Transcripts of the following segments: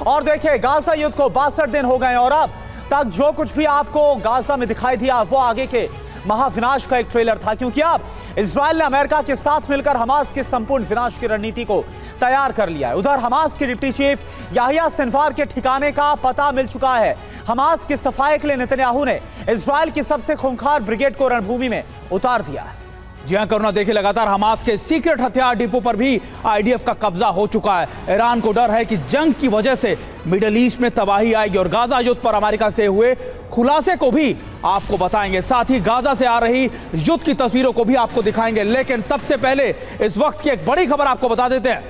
और देखिए गाजा युद्ध को 62 दिन हो गए और अब तक जो कुछ भी आपको गाजा में दिखाई दिया वो आगे के महाविनाश का एक ट्रेलर था, क्योंकि अब इजराइल ने अमेरिका के साथ मिलकर हमास के संपूर्ण विनाश की रणनीति को तैयार कर लिया है। उधर हमास के डिप्टी चीफ याहिया सिनवार के ठिकाने का पता मिल चुका है। हमास की सफाई के लिए नेतन्याहू ने इजराइल की सबसे खूंखार ब्रिगेड को रणभूमि में उतार दिया है। जी हां करुणा, देखिए लगातार हमास के सीक्रेट हथियार डिपो पर भी आईडीएफ का कब्जा हो चुका है। ईरान को डर है कि जंग की वजह से मिडिल ईस्ट में तबाही आएगी और गाजा युद्ध पर अमेरिका से हुए खुलासे को भी आपको बताएंगे। साथ ही गाजा से आ रही युद्ध की तस्वीरों को भी आपको दिखाएंगे। लेकिन सबसे पहले इस वक्त की एक बड़ी खबर आपको बता देते हैं।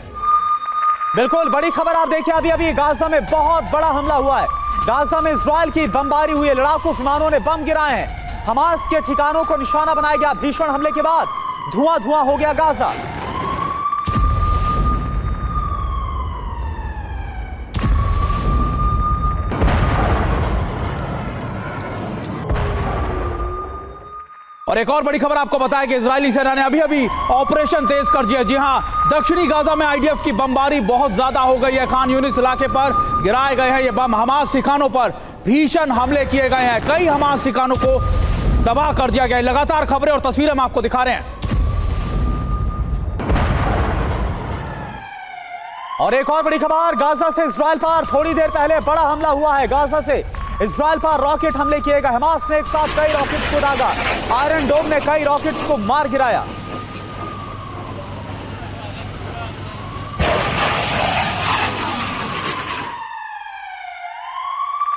बिल्कुल बड़ी खबर आप देखिए, अभी अभी गाजा में बहुत बड़ा हमला हुआ है। गाजा में इजराइल की बमबारी हुई है, लड़ाकू विमानों ने बम गिराए हैं। हमास के ठिकानों को निशाना बनाया गया। भीषण हमले के बाद धुआं धुआं हो गया गाजा। और एक और बड़ी खबर आपको बताया कि इजरायली सेना ने अभी अभी ऑपरेशन तेज कर दिया। जी हां, दक्षिणी गाजा में आईडीएफ की बमबारी बहुत ज्यादा हो गई है। खान यूनिस इलाके पर गिराए गए हैं ये बम। हमास ठिकानों पर भीषण हमले किए गए हैं। कई हमास ठिकानों को तबाह कर दिया गया है। लगातार खबरें और तस्वीरें हम आपको दिखा रहे हैं। और एक और बड़ी खबर, गाजा से इजराइल पर थोड़ी देर पहले बड़ा हमला हुआ है। गाजा से इजराइल पर रॉकेट हमले किए गए। हमास ने एक साथ कई रॉकेट्स को दागा। आयरन डोम ने कई रॉकेट्स को मार गिराया।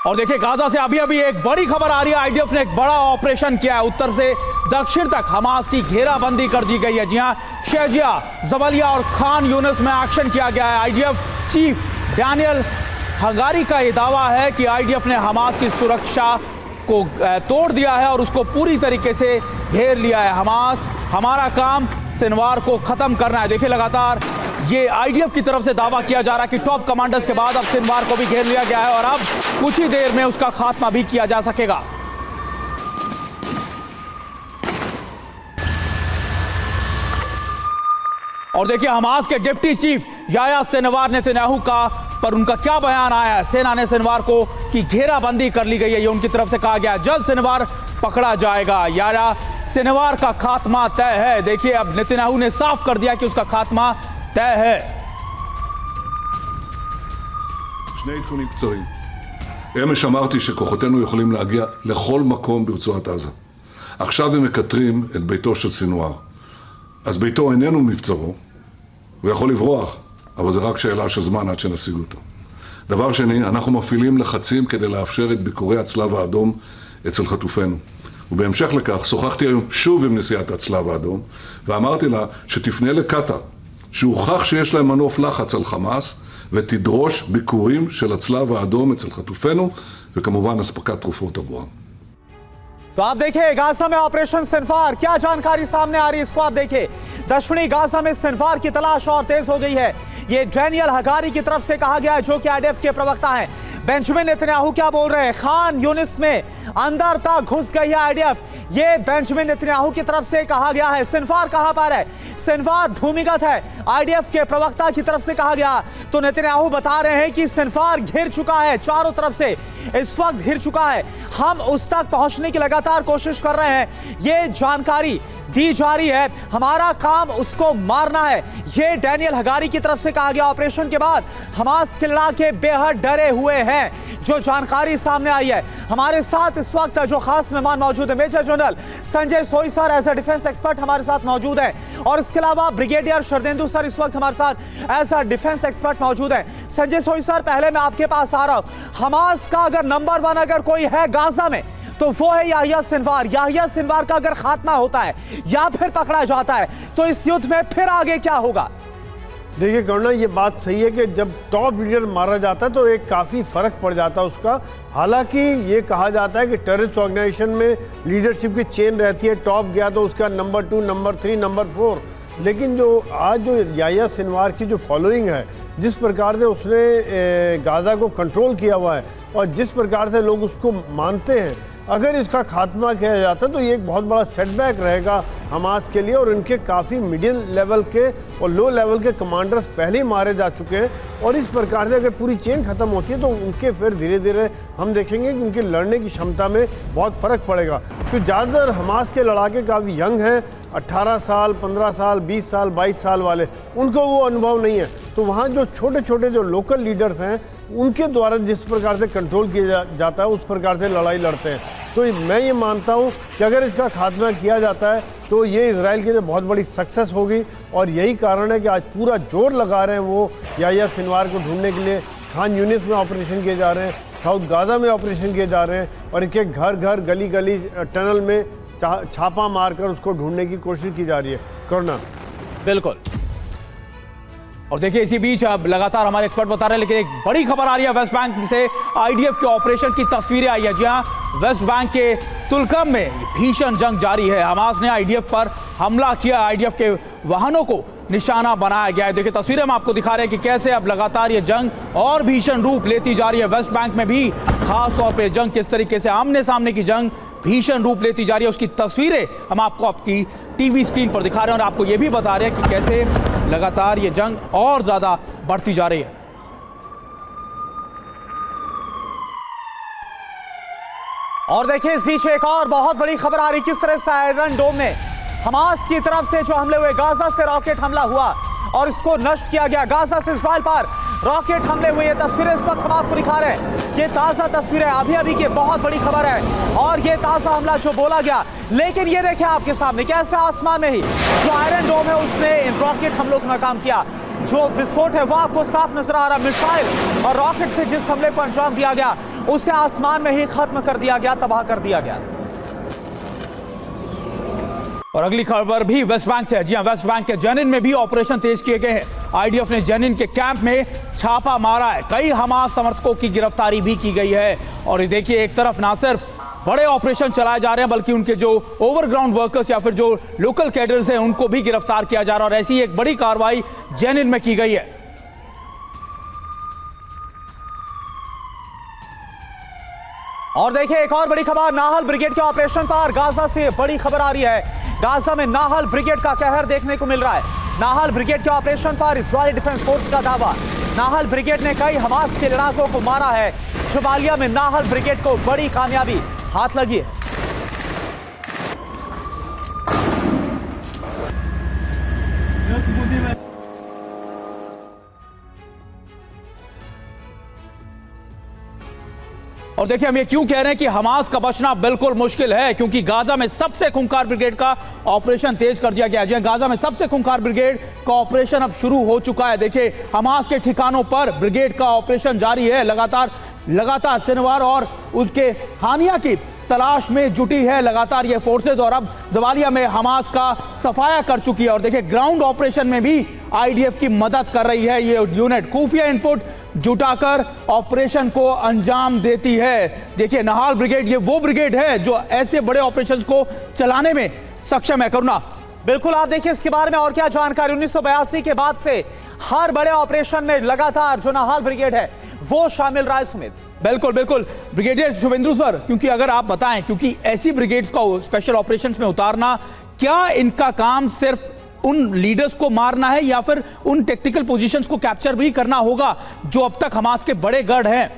और देखिए गाजा से अभी अभी एक बड़ी खबर आ रही है। आईडीएफ ने एक बड़ा ऑपरेशन किया है। उत्तर से दक्षिण तक हमास की घेराबंदी कर दी गई है। जी हां, शेजिया, जबलिया और खान यूनिस में एक्शन किया गया है। आईडीएफ चीफ डैनियल हगारी का यह दावा है कि आईडीएफ ने हमास की सुरक्षा को तोड़ दिया है और उसको पूरी तरीके से घेर लिया है। हमास, हमारा काम सिनवार को खत्म करना है। देखिए लगातार ये आईडीएफ की तरफ से दावा किया जा रहा है कि टॉप कमांडर्स के बाद अब सिनवार को भी घेर लिया गया है और अब कुछ ही देर में उसका खात्मा भी किया जा सकेगा। और देखिए हमास के deputy chief Yahya Sinwar Netanyahu का पर उनका क्या बयान आया है। सेना ने सिनवार को की घेराबंदी कर ली गई है, ये उनकी तरफ से कहा गया। जल्द सिनवार पकड़ा जाएगा। याहिया सिनवार का खात्मा तय है। देखिए अब नेतन्याहू ने साफ कर दिया कि उसका खात्मा तय है। שני עדכונים קצרים. אמש אמרתי שכוחותינו יכולים להגיע לכל מקום ברצועת עזה. עכשיו הם מקטרים את ביתו של סינואר. אז ביתו איננו מבצרו, הוא יכול לברוח, אבל זה רק שאלה של זמן עד שנשיג אותו. דבר שני, אנחנו מפעילים לחצים כדי לאפשר את ביקורי הצלב האדום אצל חטופינו. ובהמשך לכך שוחחתי היום שוב עם נשיאת הצלב האדום, ואמרתי לה שתפנה לקטר, שהוכח שיש להם מנוף לחץ על חמאס, ותדרוש ביקורים של הצלב האדום אצל חטופינו, וכמובן אספקת תרופות עבורם. तो आप देखिए गाजा में ऑपरेशन सिनवार, क्या जानकारी सामने आ रही है इसको आप देखिए। दक्षिणी गाजा में सिनवार की तलाश और तेज हो गई है। ये डैनियल हगारी की तरफ से कहा गया है, जो कि आईडीएफ के प्रवक्ता हैं। बेंजामिन नेतन्याहू क्या बोल रहे हैं? खान यूनिस में अंदर तक घुस गई है आईडीएफ, ये बेंजामिन नेतन्याहू की तरफ से कहा गया है। सिनवार कहां पर है? सिनवार भूमिगत है, आईडीएफ के प्रवक्ता की तरफ से कहा गया। तो नेतन्याहू बता रहे हैं कि सिनवार घिर चुका है, चारों तरफ से इस वक्त घिर चुका है। हम उस तक पहुंचने की लगातार कोशिश कर रहे हैं, ये जानकारी दी जा रही है। हमारा काम उसको मारना है, ये डैनियल हगारी की तरफ से कहा गया। ऑपरेशन के बाद हमास के लड़ाके बेहद डरे हुए हैं, जो जानकारी सामने आई है। हमारे साथ इस वक्त जो खास मेहमान मौजूद है, major general Sanjay Soi sir as a defence expert हमारे साथ मौजूद हैं, और इसके अलावा ब्रिगेडियर शरदेंदु सर इस वक्त हमारे साथ एज अ डिफेंस एक्सपर्ट मौजूद हैं। संजय सोई सर, पहले मैं आपके पास आ रहा हूं। हमास का अगर नंबर 1 अगर कोई है गाजा में तो वो है याहिया सिनवार। याहिया सिनवार का अगर खात्मा होता है या फिर पकड़ा जाता है तो इस युद्ध में फिर आगे क्या होगा? देखिए करुणा, ये बात सही है कि जब टॉप लीडर मारा जाता है तो एक काफ़ी फ़र्क पड़ जाता है उसका। हालांकि ये कहा जाता है कि टेररिस्ट ऑर्गेनाइजेशन में लीडरशिप की चेन रहती है, टॉप गया तो उसका नंबर 2, नंबर 3, नंबर 4। लेकिन जो आज जो याहिया सिनवार की जो फॉलोइंग है, जिस प्रकार से उसने गाज़ा को कंट्रोल किया हुआ है और जिस प्रकार से लोग उसको मानते हैं, अगर इसका खात्मा किया जाता तो ये एक बहुत बड़ा सेटबैक रहेगा हमास के लिए, और इनके काफ़ी मिडिल लेवल के और लो लेवल के कमांडर्स पहले ही मारे जा चुके हैं। और इस प्रकार से अगर पूरी चेन ख़त्म होती है तो उनके फिर धीरे धीरे हम देखेंगे कि उनकी लड़ने की क्षमता में बहुत फ़र्क पड़ेगा। क्योंकि ज़्यादातर हमास के लड़ाके काफ़ी यंग हैं, 18 साल, 15 साल, 20 साल, 22 साल वाले, उनको वो अनुभव नहीं है। तो वहाँ जो छोटे छोटे जो लोकल लीडर्स हैं उनके द्वारा जिस प्रकार से कंट्रोल किया जाता है उस प्रकार से लड़ाई लड़ते हैं। तो मैं ये मानता हूँ कि अगर इसका खात्मा किया जाता है तो ये इजराइल के लिए बहुत बड़ी सक्सेस होगी। और यही कारण है कि आज पूरा जोर लगा रहे हैं वो याह्या सिनवार को ढूंढने के लिए। खान यूनिस में ऑपरेशन किए जा रहे हैं, साउथ गाज़ा में ऑपरेशन किए जा रहे हैं, और एक एक घर घर, गली गली, टनल में छापा मारकर उसको ढूंढने की कोशिश की जा रही है। करुणा, बिल्कुल। और देखिए इसी बीच अब लगातार हमारे एक्सपर्ट बता रहे हैं, लेकिन एक बड़ी खबर आ रही है वेस्ट बैंक से। आईडीएफ के ऑपरेशन की तस्वीरें आई है। जी हां, वेस्ट बैंक के तुलकम में भीषण जंग जारी है। हमास ने आईडीएफ पर हमला किया, आईडीएफ के वाहनों को निशाना बनाया गया है। देखिए तस्वीरें हम आपको दिखा रहे हैं कि कैसे अब लगातार ये जंग और भीषण रूप लेती जा रही है। वेस्ट बैंक में भी खास तौर पे जंग किस तरीके से आमने सामने की जंग भीषण रूप लेती जा रही है, उसकी तस्वीरें हम आपको आपकी टीवी स्क्रीन पर दिखा रहे हैं और आपको ये भी बता रहे हैं कि कैसे लगातार ये जंग और ज्यादा बढ़ती जा रही है। और देखिए इस बीच एक और बहुत बड़ी खबर आ रही, किस तरह से आयरन डोम में हमास की तरफ से जो हमले हुए, गाजा से रॉकेट हमला हुआ और इसको नष्ट किया गया। गाजा से इस्राइल पर रॉकेट हमले हुए, ये तस्वीरें इस वक्त हम आपको दिखा रहे हैं। ये ताज़ा तस्वीरें अभी अभी की, बहुत बड़ी खबर है और ये ताज़ा हमला जो बोला गया। लेकिन ये देखिए आपके सामने कैसे आसमान में ही जो आयरन डोम है उसने इन रॉकेट हमलों को नाकाम किया। जो विस्फोट है वो आपको साफ नजर आ रहा, मिसाइल और रॉकेट से जिस हमले को अंजाम दिया गया उसे आसमान में ही खत्म कर दिया गया, तबाह कर दिया गया। और अगली खबर भी वेस्ट बैंक से है। जी हां, वेस्ट बैंक के जेनिन में भी ऑपरेशन तेज किए गए हैं। आईडीएफ ने जेनिन के कैंप में छापा मारा है, कई हमास समर्थकों की गिरफ्तारी भी की गई है। और ये देखिए एक तरफ ना सिर्फ बड़े ऑपरेशन चलाए जा रहे हैं बल्कि उनके जो ओवरग्राउंड वर्कर्स या फिर जो लोकल कैडर्स हैं उनको भी गिरफ्तार किया जा रहा है। और ऐसी एक बड़ी कार्रवाई जेनिन में की गई है। और देखिए एक और बड़ी खबर, नाहल ब्रिगेड के ऑपरेशन पर गाजा से बड़ी खबर आ रही है। गाजा में नाहल ब्रिगेड का कहर देखने को मिल रहा है। नाहल ब्रिगेड के ऑपरेशन पर इजरायली डिफेंस फोर्स का दावा, नाहल ब्रिगेड ने कई हमास के लड़ाकों को मारा है। जुबालिया में नाहल ब्रिगेड को बड़ी कामयाबी हाथ लगी है। और देखिए हम ये क्यों कह रहे हैं कि हमास का बचना बिल्कुल मुश्किल है, क्योंकि गाजा में सबसे खूंखार ब्रिगेड का ऑपरेशन तेज कर दिया गया है। गाजा में सबसे खूंखार ब्रिगेड का ऑपरेशन अब शुरू हो चुका है। देखिए हमास के ठिकानों पर ब्रिगेड का ऑपरेशन जारी है। लगातार सिनवार और उसके हानिया की तलाश में जुटी है लगातार ये फोर्सेज, और अब जवालिया में हमास का सफाया कर चुकी है। और देखिए ग्राउंड ऑपरेशन में भी आईडीएफ की मदद कर रही है ये यूनिट, खुफिया इनपुट जुटाकर ऑपरेशन को अंजाम देती है। देखिए नाहल ब्रिगेड ये वो ब्रिगेड है जो ऐसे बड़े ऑपरेशंस को चलाने में सक्षम है। करुणा, बिल्कुल, आप देखिए इसके बारे में और क्या जानकारी। 1982 के बाद से हर बड़े ऑपरेशन में लगातार जो नाहल ब्रिगेड है वो शामिल रहा है। सुमित, बिल्कुल बिल्कुल ब्रिगेडियर शुभेंदु सर, क्योंकि अगर आप बताएं, क्योंकि ऐसी ब्रिगेड्स को स्पेशल ऑपरेशंस में उतारना, क्या इनका काम सिर्फ उन लीडर्स को मारना है या फिर उन टेक्निकल पोजीशंस को कैप्चर भी करना होगा जो अब तक हमास के बड़े गढ़ हैं?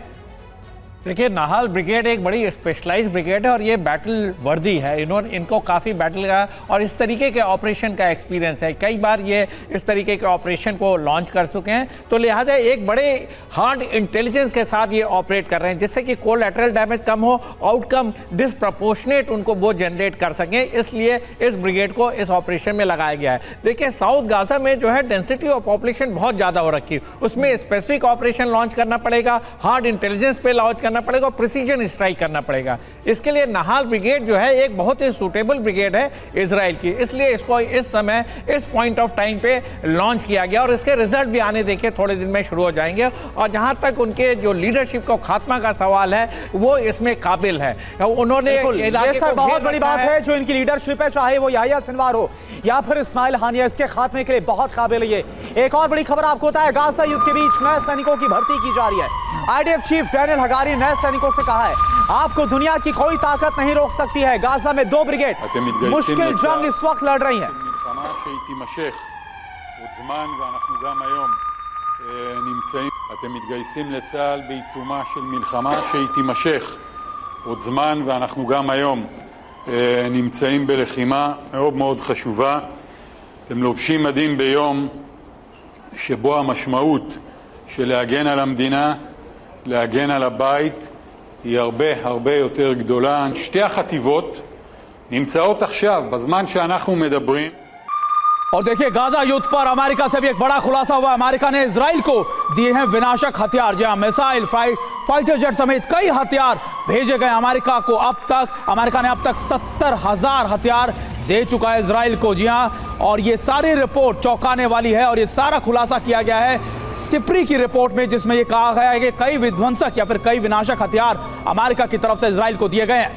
देखिए नाहल ब्रिगेड एक बड़ी स्पेशलाइज्ड ब्रिगेड है और ये बैटल वर्दी है। इनको काफ़ी बैटल का और इस तरीके के ऑपरेशन का एक्सपीरियंस है। कई बार ये इस तरीके के ऑपरेशन को लॉन्च कर चुके हैं, तो लिहाजा एक बड़े हार्ड इंटेलिजेंस के साथ ये ऑपरेट कर रहे हैं जिससे कि कोलैटरल डैमेज कम हो, आउटकम डिसप्रपोर्शनेट उनको वो जनरेट कर सकें। इसलिए इस ब्रिगेड को इस ऑपरेशन में लगाया गया है। देखिए साउथ गाजा में जो है डेंसिटी ऑफ पॉपुलेशन बहुत ज़्यादा हो रखी है, उसमें स्पेसिफिक ऑपरेशन लॉन्च करना पड़ेगा, हार्ड इंटेलिजेंस पे लॉन्च करना पड़ेगा, प्रिसीजन स्ट्राइक करना पड़ेगा। इसके लिए नाहल ब्रिगेड जो है एक बहुत ही सूटेबल ब्रिगेड है इजराइल की, इसलिए इसको इस समय इस पॉइंट ऑफ टाइम पे लॉन्च किया गया और इसके रिजल्ट भी आने देखिए थोड़े दिन में शुरू हो जाएंगे। और जहां तक उनके जो लीडरशिप को खात्मा का सवाल है वो इसमें काबिल है। उन्होंने ये सर बहुत बड़ी बात है, जो इनकी लीडरशिप है, चाहे वो याह्या सिनवार हो या फिर इस्माइल हानिया, इसके खात्मे के लिए बहुत काबिल है। ये एक और बड़ी खबर आपको होता है, गाजा युद्ध के बीच नए सैनिकों की भर्ती की जा रही है। आईडीएफ चीफ डैनियल हगारी नए सैनिकों से कहा है आपको दुनिया की कोई ताकत नहीं रोक सकती है। गाजा में 2 ब्रिगेड मुश्किल जंग इस वक्त लड़ रही हैं। מלחמה שהיא תימשך עוד זמן, ואנחנו גם היום נמצאים. אתם מתגייסים לצה"ל בעיצומה של מלחמה שהיא תימשך עוד זמן, ואנחנו גם היום נמצאים בלחימה מאוד מאוד חשובה. אתם לובשים מדים ביום שבו המשמעות של להגן על המדינה, להגן על הבית, היא הרבה יותר גדולה. שתי החטיבות נמצאות עכשיו, בזמן שאנחנו מדברים. और देखिए गाजा युद्ध पर अमेरिका से भी एक बड़ा खुलासा हुआ। अमेरिका ने इजराइल को दिए हैं विनाशक हथियार, जहां मिसाइल, फाइटर जेट समेत कई हथियार भेजे गए। अमेरिका ने अब तक 70,000 हथियार दे चुका है इजराइल को। जी हां, और ये सारी रिपोर्ट चौंकाने वाली है और ये सारा खुलासा किया गया है सिप्री की रिपोर्ट में, जिसमें यह कहा गया है कि कई विध्वंसक या फिर कई विनाशक हथियार अमेरिका की तरफ से इजराइल को दिए गए हैं।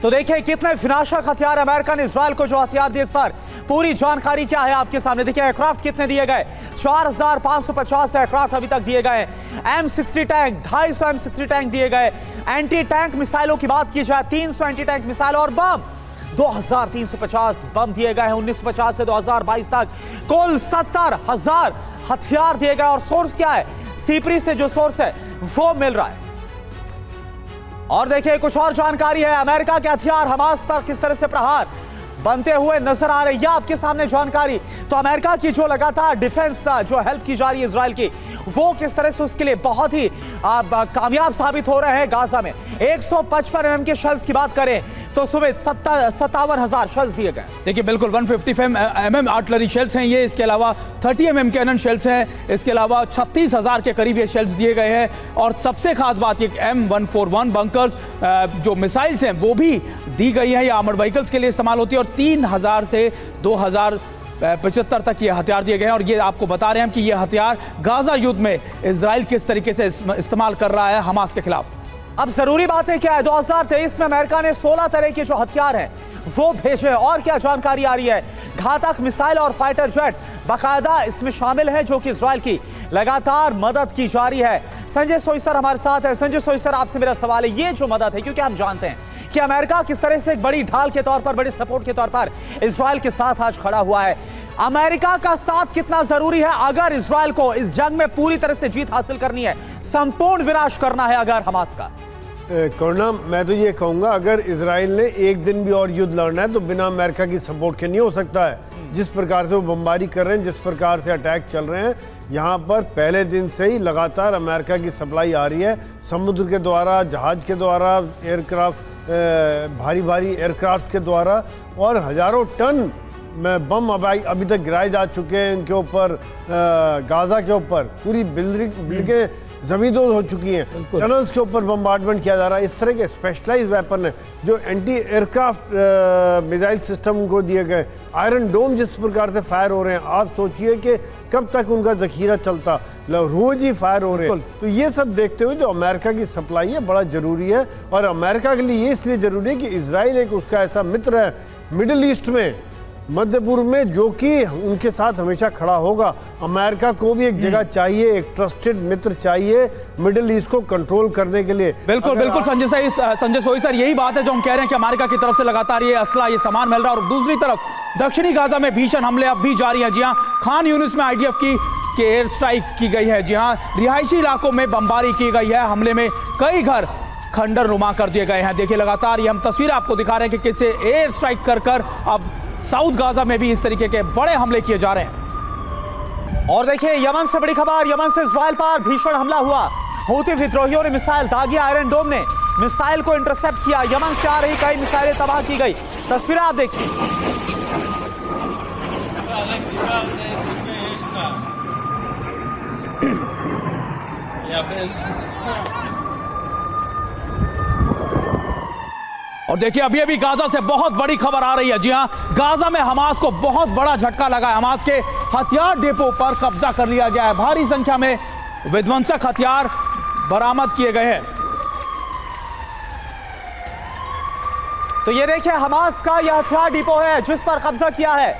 तो देखिए कितने विनाशक हथियार अमेरिका ने इजराइल को जो हथियार दिए, इस पर पूरी जानकारी क्या है आपके सामने। देखिए एयरक्राफ्ट कितने दिए गए, 4,550 एयरक्राफ्ट अभी तक दिए गए। M60 टैंक, 250 M60 टैंक दिए गए। एंटी टैंक मिसाइलों की बात की जाए, 300 एंटी टैंक मिसाइल और बम 2,350 बम दिए गए हैं 1950 से 2022 तक। कुल 70,000 हथियार दिए गए। और सोर्स क्या है, सिप्री से जो सोर्स है वो मिल रहा है। और देखिए कुछ और जानकारी है, अमेरिका के हथियार हमास पर किस तरह से प्रहार बनते हुए नजर आ रहे हैं, आपके सामने जानकारी। तो अमेरिका की जो लगातार डिफेंस जो हेल्प की जा रही है इजराइल की, वो किस तरह से उसके लिए बहुत ही कामयाब साबित हो रहे हैं। गाजा में 155 mm के शेल्स की बात करें तो सुबह 57,000 शेल्स दिए गए। देखिए बिल्कुल 155 mm आर्टिलरी शेल्स हैं ये, इसके अलावा 30 mm कैनन शेल्स हैं, इसके अलावा 36,000 के करीब ये शेल्स दिए गए हैं। और सबसे खास बात ये M141 बंकर्स जो मिसाइल्स हैं वो भी दी गई है, ये आर्मर्ड व्हीकल्स के लिए इस्तेमाल होती है। और 3,000 से 2,075 तक ये हथियार दिए गए हैं। और ये आपको बता रहे हैं कि ये हथियार गाजा युद्ध में इजराइल किस तरीके से इस्तेमाल कर रहा है हमास के खिलाफ। अब जरूरी बातें क्या है, 2023 में अमेरिका ने 16 तरह के जो हथियार हैं वो भेजे। और क्या जानकारी आ रही है, घातक मिसाइल और फाइटर जेट बाकायदा इसमें शामिल है, जो कि इजराइल की लगातार मदद की जा रही है। संजय सोई सर हमारे साथ है। संजय सोई सर, आपसे मेरा सवाल है, ये जो मदद है, क्योंकि हम जानते हैं कि अमेरिका किस तरह से एक बड़ी ढाल के तौर पर, बड़ी सपोर्ट के तौर पर इजराइल के साथ आज खड़ा हुआ है, अमेरिका का साथ कितना जरूरी है अगर इजराइल को इस जंग में पूरी तरह से जीत हासिल करनी है, संपूर्ण विनाश करना है अगर हमास का? करुणा, मैं तो ये कहूँगा अगर इजराइल ने एक दिन भी और युद्ध लड़ना है तो बिना अमेरिका की सपोर्ट के नहीं हो सकता है। जिस प्रकार से वो बमबारी कर रहे हैं, जिस प्रकार से अटैक चल रहे हैं, यहाँ पर पहले दिन से ही लगातार अमेरिका की सप्लाई आ रही है, समुद्र के द्वारा, जहाज के द्वारा, एयरक्राफ्ट, भारी एयरक्राफ्ट के द्वारा, और हज़ारों टन बम अभी तक गिराए जा चुके हैं इनके ऊपर। गाजा के ऊपर पूरी बिल्डिंगें ज़मींदोज़ हो चुकी हैं, टनल्स के ऊपर बम्बार्डमेंट किया जा रहा है। इस तरह के स्पेशलाइज्ड वेपन है जो एंटी एयरक्राफ्ट मिसाइल सिस्टम को दिए गए। आयरन डोम जिस प्रकार से फायर हो रहे हैं, आप सोचिए कि कब तक उनका जखीरा चलता, रोज ही फायर हो रहे हैं। तो ये सब देखते हुए जो अमेरिका की सप्लाई है बड़ा ज़रूरी है। और अमेरिका के लिए ये इसलिए ज़रूरी है कि इजराइल एक उसका ऐसा मित्र है मिडिल ईस्ट में, मध्य पूर्व में, जो कि उनके साथ हमेशा खड़ा होगा। अमेरिका को भी एक जगह चाहिए, एक ट्रस्टेड मित्र चाहिए मिडिल ईस्ट को कंट्रोल करने के लिए। बिल्कुल संजय सोई सर, यही बात है जो हम कह रहे हैं कि अमेरिका की तरफ से लगातार ये असला, ये सामान मिल रहा है। और दूसरी तरफ दक्षिणी गाजा में भीषण हमले अब भी जारी हैं। जी हाँ, खान यूनिस में IDF की एयर स्ट्राइक की गई है। जी हाँ, रिहायशी इलाकों में बमबारी की गई है। हमले में कई घर खंडर नुमा कर दिए गए हैं। देखिए लगातार ये हम तस्वीर आपको दिखा रहे हैं कि कैसे एयर स्ट्राइक कर अब साउथ गाजा में भी इस तरीके के बड़े हमले किए जा रहे हैं। और देखिए यमन से बड़ी खबर, यमन से इजराइल पर भीषण हमला हुआ। हूती विद्रोहियों ने मिसाइल दागी, आयरन डोम ने मिसाइल को इंटरसेप्ट किया। यमन से आ रही कई मिसाइलें तबाह की गई। तस्वीरें आप देखिए। और देखिए अभी अभी गाजा से बहुत बड़ी खबर आ रही है। जी हां, गाजा में हमास को बहुत बड़ा झटका लगा है। हमास के हथियार डिपो पर कब्जा कर लिया गया है। भारी संख्या में विध्वंसक हथियार बरामद किए गए हैं। तो ये देखिए हमास का यह हथियार डिपो है जिस पर कब्जा किया है।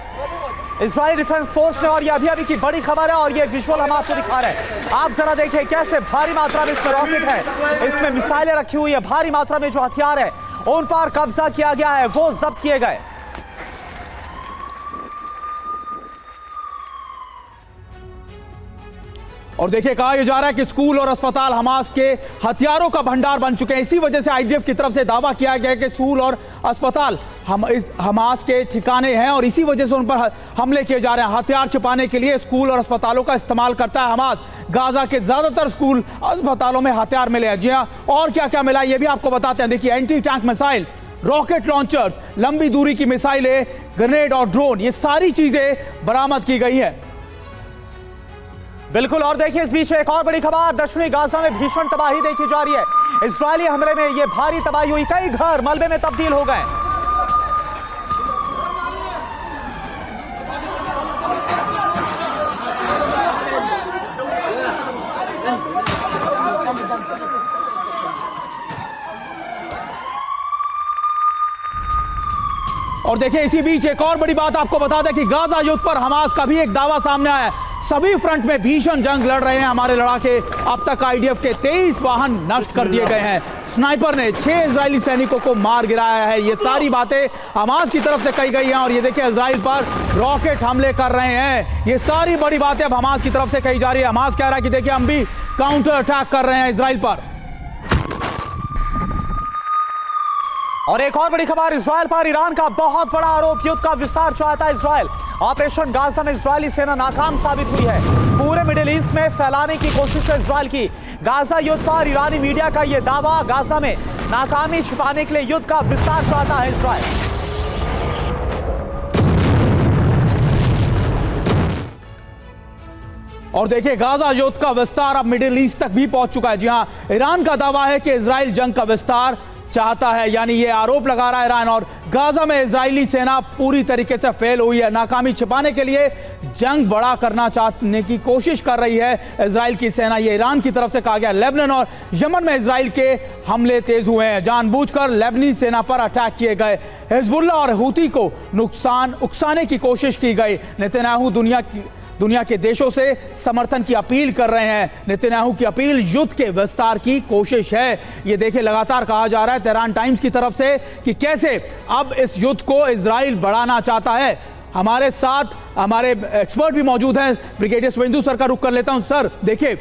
इजरायली डिफेंस फोर्स ने, और ये अभी अभी की बड़ी खबर है और ये विजुअल हम आपको दिखा रहे हैं। आप जरा देखें कैसे भारी मात्रा में इसमें रॉकेट है, इसमें मिसाइलें रखी हुई है, भारी मात्रा में जो हथियार है उन पर कब्जा किया गया है, वो जब्त किए गए। और देखिए कहा यह जा रहा है कि स्कूल और अस्पताल हमास के हथियारों का भंडार बन चुके हैं। इसी वजह से आईडीएफ की तरफ से दावा किया गया है कि स्कूल और अस्पताल हमास के ठिकाने हैं और इसी वजह से उन पर हमले किए जा रहे हैं। हथियार छिपाने के लिए स्कूल और अस्पतालों का इस्तेमाल करता है हमास। गाजा के ज्यादातर स्कूल अस्पतालों में हथियार मिले हैं। जी हाँ, और क्या क्या मिला ये भी आपको बताते हैं। देखिए anti tank missile, rocket launchers, लंबी दूरी की मिसाइलें, ग्रेनेड और ड्रोन, ये सारी चीजें बरामद की गई हैं। बिल्कुल। और देखिए इस बीच एक और बड़ी खबर, दक्षिणी गाजा में भीषण तबाही देखी जा रही है। इजरायली हमले में ये भारी तबाही हुई, कई घर मलबे में तब्दील हो गए। और देखिए इसी बीच एक और बड़ी बात आपको बता दें कि गाजा युद्ध पर हमास का भी एक दावा सामने आया है। सभी फ्रंट में भीषण जंग लड़ रहे हैं हमारे लड़ाके। अब तक आईडीएफ के 23 वाहन नष्ट कर दिए गए हैं। स्नाइपर ने 6 इजरायली सैनिकों को मार गिराया है। ये सारी बातें हमास की तरफ से कही गई हैं। और ये देखिए इजराइल पर रॉकेट हमले कर रहे हैं। ये सारी बड़ी बातें अब हमास की तरफ से कही जा रही है। हमास कह रहा है कि देखिए हम भी काउंटर अटैक कर रहे हैं इजराइल पर। और एक और बड़ी खबर, इजराइल पर ईरान का बहुत बड़ा आरोप, युद्ध का विस्तार चाहता है इजराइल। ऑपरेशन गाजा में इजरायली सेना नाकाम साबित हुई है। पूरे मिडिल ईस्ट में फैलाने की कोशिश है इजराइल की। गाजा युद्ध पर ईरानी मीडिया का यह दावा, गाजा में नाकामी छिपाने के लिए युद्ध का विस्तार चाहता है इजराइल। और देखिए गाजा युद्ध का विस्तार अब मिडिल ईस्ट तक भी पहुंच चुका है। जी हां, ईरान का दावा है कि इजराइल जंग का विस्तार चाहता है, यानी ये आरोप लगा रहा है ईरान। और गाजा में इजरायली सेना पूरी तरीके से फेल हुई है। नाकामी छिपाने के लिए जंग बड़ा करना चाहने की कोशिश कर रही है इजराइल की सेना, ये ईरान की तरफ से कहा गया। लेबनान और यमन में इजराइल के हमले तेज हुए हैं। जानबूझकर लेबनी सेना पर अटैक किए गए। हिजबुल्लाह और हूती को नुकसान उकसाने की कोशिश की गई। नेतन्याहू दुनिया के देशों से समर्थन की अपील कर रहे हैं। नेतन्याहू की अपील युद्ध के विस्तार की कोशिश है। ये देखिए लगातार कहा जा रहा है तेहरान टाइम्स की तरफ से कि कैसे अब इस युद्ध को इजराइल बढ़ाना चाहता है। हमारे साथ हमारे एक्सपर्ट भी मौजूद हैं। ब्रिगेडियर शुभेंदु सर का रुख कर लेता हूं। सर देखिए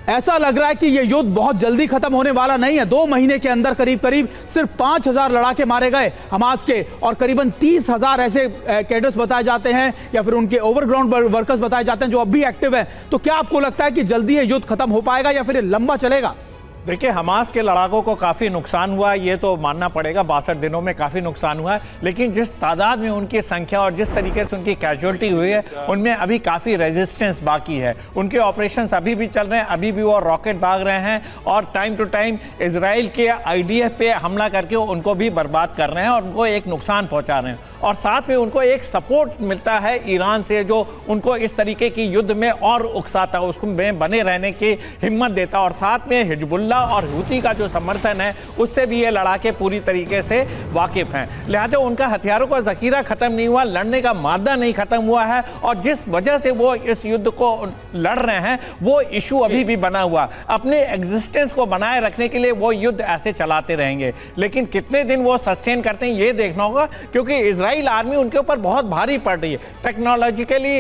ऐसा लग रहा है कि यह युद्ध बहुत जल्दी खत्म होने वाला नहीं है। 2 महीने के अंदर करीब करीब सिर्फ 5000 लड़ाके मारे गए हमास के, और करीबन 30,000 ऐसे कैडर्स बताए जाते हैं या फिर उनके ओवरग्राउंड वर्कर्स बताए जाते हैं जो अब भी एक्टिव हैं। तो क्या आपको लगता है कि जल्दी ये युद्ध खत्म हो पाएगा या फिर ये लंबा चलेगा? देखिए हमास के लड़ाकों को काफ़ी नुकसान हुआ, ये तो मानना पड़ेगा। 62 दिनों में काफ़ी नुकसान हुआ है, लेकिन जिस तादाद में उनकी संख्या और जिस तरीके से उनकी कैजुअल्टी हुई है उनमें अभी काफ़ी रेजिस्टेंस बाकी है। उनके ऑपरेशंस अभी भी चल रहे हैं, अभी भी वो रॉकेट दाग रहे हैं और टाइम टू टाइम इजराइल के आईडीएफ पे हमला करके उनको भी बर्बाद कर रहे हैं और उनको एक नुकसान पहुँचा रहे हैं। और साथ में उनको एक सपोर्ट मिलता है ईरान से, जो उनको इस तरीके की युद्ध में और उकसाता, उसको में बने रहने की हिम्मत देता। और साथ में हिजबुल्लाह और हूती का जो समर्थन है उससे भी ये लड़ाके पूरी तरीके से वाकिफ हैं। लिहाजा उनका हथियारों का जखीरा खत्म नहीं हुआ, लड़ने का मादा नहीं खत्म हुआ है, और जिस वजह से वो इस युद्ध को लड़ रहे हैं वो इशू अभी भी बना हुआ। अपने एग्जिस्टेंस को बनाए रखने के लिए वो युद्ध ऐसे चलाते रहेंगे, लेकिन कितने दिन वो सस्टेन करते हैं ये देखना होगा, क्योंकि इजराइल आर्मी उनके ऊपर बहुत भारी पड़ रही है, टेक्नोलॉजिकली,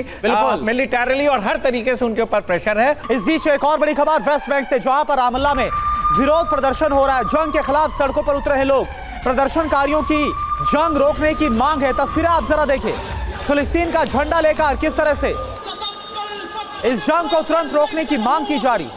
मिलिटरीली और हर तरीके से उनके ऊपर प्रेशर है। इस बीच एक और बड़ी खबर वेस्ट बैंक से, जहां पर रामल्ला में विरोध प्रदर्शन हो रहा है। जंग के खिलाफ सड़कों पर उतरे हैं लोग। प्रदर्शनकारियों की जंग रोकने की मांग है। तस्वीरें आप जरा देखिए, फिलिस्तीन का झंडा लेकर किस तरह से इस जंग को तुरंत रोकने की मांग की जा रही।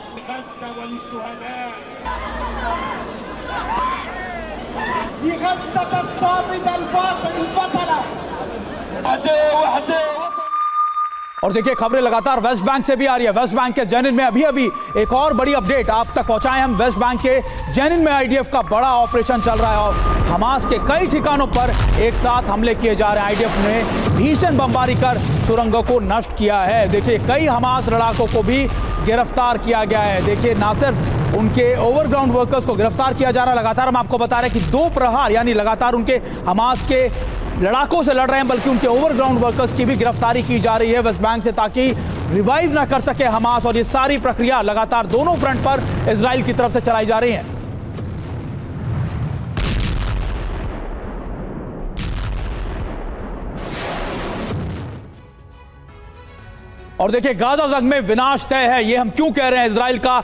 और देखिए खबरें लगातार वेस्ट बैंक से भी आ रही है। वेस्ट बैंक के जेनिन में अभी अभी एक और बड़ी अपडेट आप तक पहुंचाए हम। वेस्ट बैंक के जेनिन में आईडीएफ का बड़ा ऑपरेशन चल रहा है और हमास के कई ठिकानों पर एक साथ हमले किए जा रहे हैं। आईडीएफ ने भीषण बमबारी कर सुरंगों को नष्ट किया है। देखिए कई हमास लड़ाकों को भी गिरफ्तार किया गया है। देखिए ना सिर्फ उनके ओवरग्राउंड वर्कर्स को गिरफ्तार किया जा रहा है, लगातार हम आपको बता रहे हैं कि 2 प्रहार यानी लगातार उनके हमास के लड़ाकों से लड़ रहे हैं बल्कि उनके ओवरग्राउंड वर्कर्स की भी गिरफ्तारी की जा रही है वेस्ट बैंक से, ताकि रिवाइव ना कर सके हमास। और ये सारी प्रक्रिया लगातार दोनों फ्रंट पर इजराइल की तरफ से चलाई जा रही है। और देखिए, गाजा जंग में विनाश तय है। ये हम क्यों कह रहे हैं? इजराइल का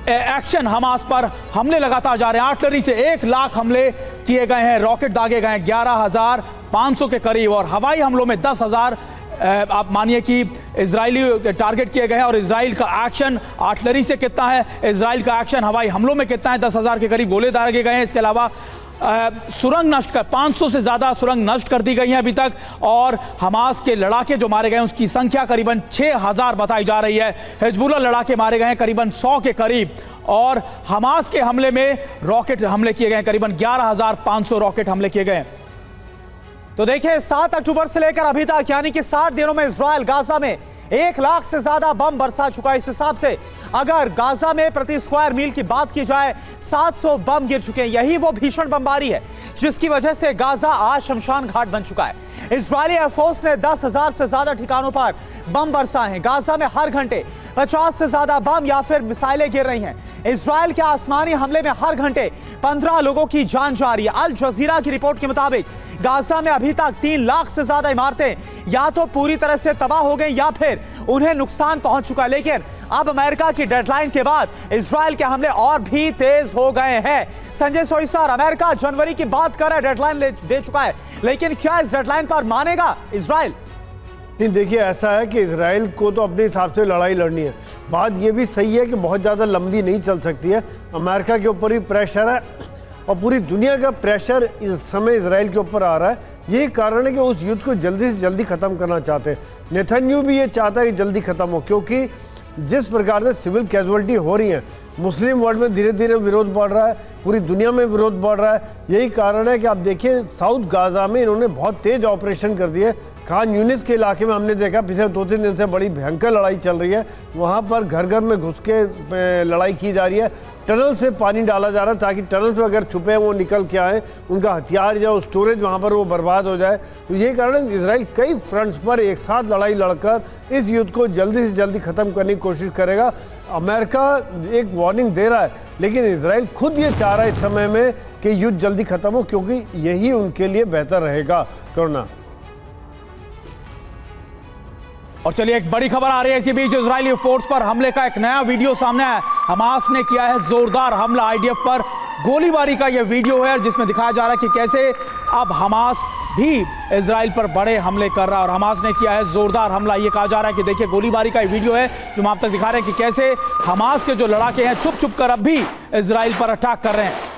एक्शन हमास पर हमले लगातार जा रहे हैं। आर्टिलरी से 1 लाख हमले किए गए हैं, रॉकेट दागे गए हैं 11,500 के करीब, और हवाई हमलों में 10,000 आप मानिए कि इजरायली टारगेट किए गए हैं। और इजराइल का एक्शन आर्टिलरी से कितना है, इजराइल का एक्शन हवाई हमलों में कितना है? 10,000 के करीब गोले दागे गए हैं। इसके अलावा सुरंग नष्ट कर 500 से ज्यादा सुरंग नष्ट कर दी गई हैं अभी तक। और हमास के लड़ाके जो मारे गए हैं उसकी संख्या करीबन 6,000 बताई जा रही है। हिजबुल्लाह लड़ाके मारे गए हैं करीबन 100 के करीब, और हमास के हमले में रॉकेट हमले किए गए करीबन 11,500 रॉकेट हमले किए गए। तो देखिए, 7 अक्टूबर से लेकर अभी तक यानी कि 60 दिनों में इजराइल गाजा में 1 लाख से ज्यादा बम बरसा चुका है। इस हिसाब से अगर गाजा में प्रति स्क्वायर मील की बात की जाए 700 बम गिर चुके हैं। यही वो भीषण बमबारी है जिसकी वजह से गाजा आज शमशान घाट बन चुका है। इजरायली एयरफोर्स ने 10,000 से ज्यादा ठिकानों पर बम बरसाए हैं। गाजा में हर घंटे 50 से ज्यादा बम या फिर मिसाइलें गिर रही हैं। इजराइल के आसमानी हमले में हर घंटे 15 लोगों की जान जा रही है। अल जजीरा की रिपोर्ट के मुताबिक गाजा में अभी तक 3 लाख से ज्यादा इमारतें या तो पूरी तरह से तबाह हो गई या फिर उन्हें नुकसान पहुंच चुका है। लेकिन अब अमेरिका की डेडलाइन के बाद इजराइल के हमले और भी तेज हो गए हैं। संजय सोईसर, अमेरिका जनवरी की बात कर रहा है, डेडलाइन दे चुका है, लेकिन क्या इस डेडलाइन पर मानेगा इजराइल? नहीं, देखिए, ऐसा है कि इजराइल को तो अपने हिसाब से लड़ाई लड़नी है। बात ये भी सही है कि बहुत ज़्यादा लंबी नहीं चल सकती है। अमेरिका के ऊपर भी प्रेशर है और पूरी दुनिया का प्रेशर इस समय इजराइल के ऊपर आ रहा है। यही कारण है कि उस युद्ध को जल्दी से जल्दी ख़त्म करना चाहते हैं। नेतन्याहू भी ये चाहता है कि जल्दी ख़त्म हो, क्योंकि जिस प्रकार से सिविल कैजुअलिटी हो रही है, मुस्लिम वर्ल्ड में धीरे धीरे विरोध बढ़ रहा है, पूरी दुनिया में विरोध बढ़ रहा है। यही कारण है कि आप देखिए, साउथ गाजा में इन्होंने बहुत तेज ऑपरेशन कर दिए। खान यूनिस के इलाके में हमने देखा पिछले 2-3 दिन से बड़ी भयंकर लड़ाई चल रही है। वहाँ पर घर घर में घुस के लड़ाई की जा रही है। टनल से पानी डाला जा रहा है ताकि टनल से अगर छुपे हैं वो निकल के आए, उनका हथियार या स्टोरेज वहाँ पर वो बर्बाद हो जाए। तो ये कारण इजराइल कई फ्रंट्स पर एक साथ लड़ाई लड़कर इस युद्ध को जल्दी से जल्दी ख़त्म करने की कोशिश करेगा। अमेरिका एक वार्निंग दे रहा है, लेकिन इजराइल खुद ये चाह रहा है इस समय में कि युद्ध जल्दी ख़त्म हो, क्योंकि यही उनके लिए बेहतर रहेगा करना। और चलिए, एक बड़ी खबर आ रही है इसी बीच। इजरायली फोर्स पर हमले का एक नया वीडियो सामने आया। हमास ने किया है जोरदार हमला, आईडीएफ पर गोलीबारी का यह वीडियो है जिसमें दिखाया जा रहा है कि कैसे अब हमास भी इजराइल पर बड़े हमले कर रहा है। और हमास ने किया है जोरदार हमला। ये कहा जा रहा है कि देखिए, गोलीबारी का वीडियो है जो हम आप तक दिखा रहे हैं कि कैसे हमास के जो लड़ाके हैं छुप छुप कर अब भी इजराइल पर अटैक कर रहे हैं।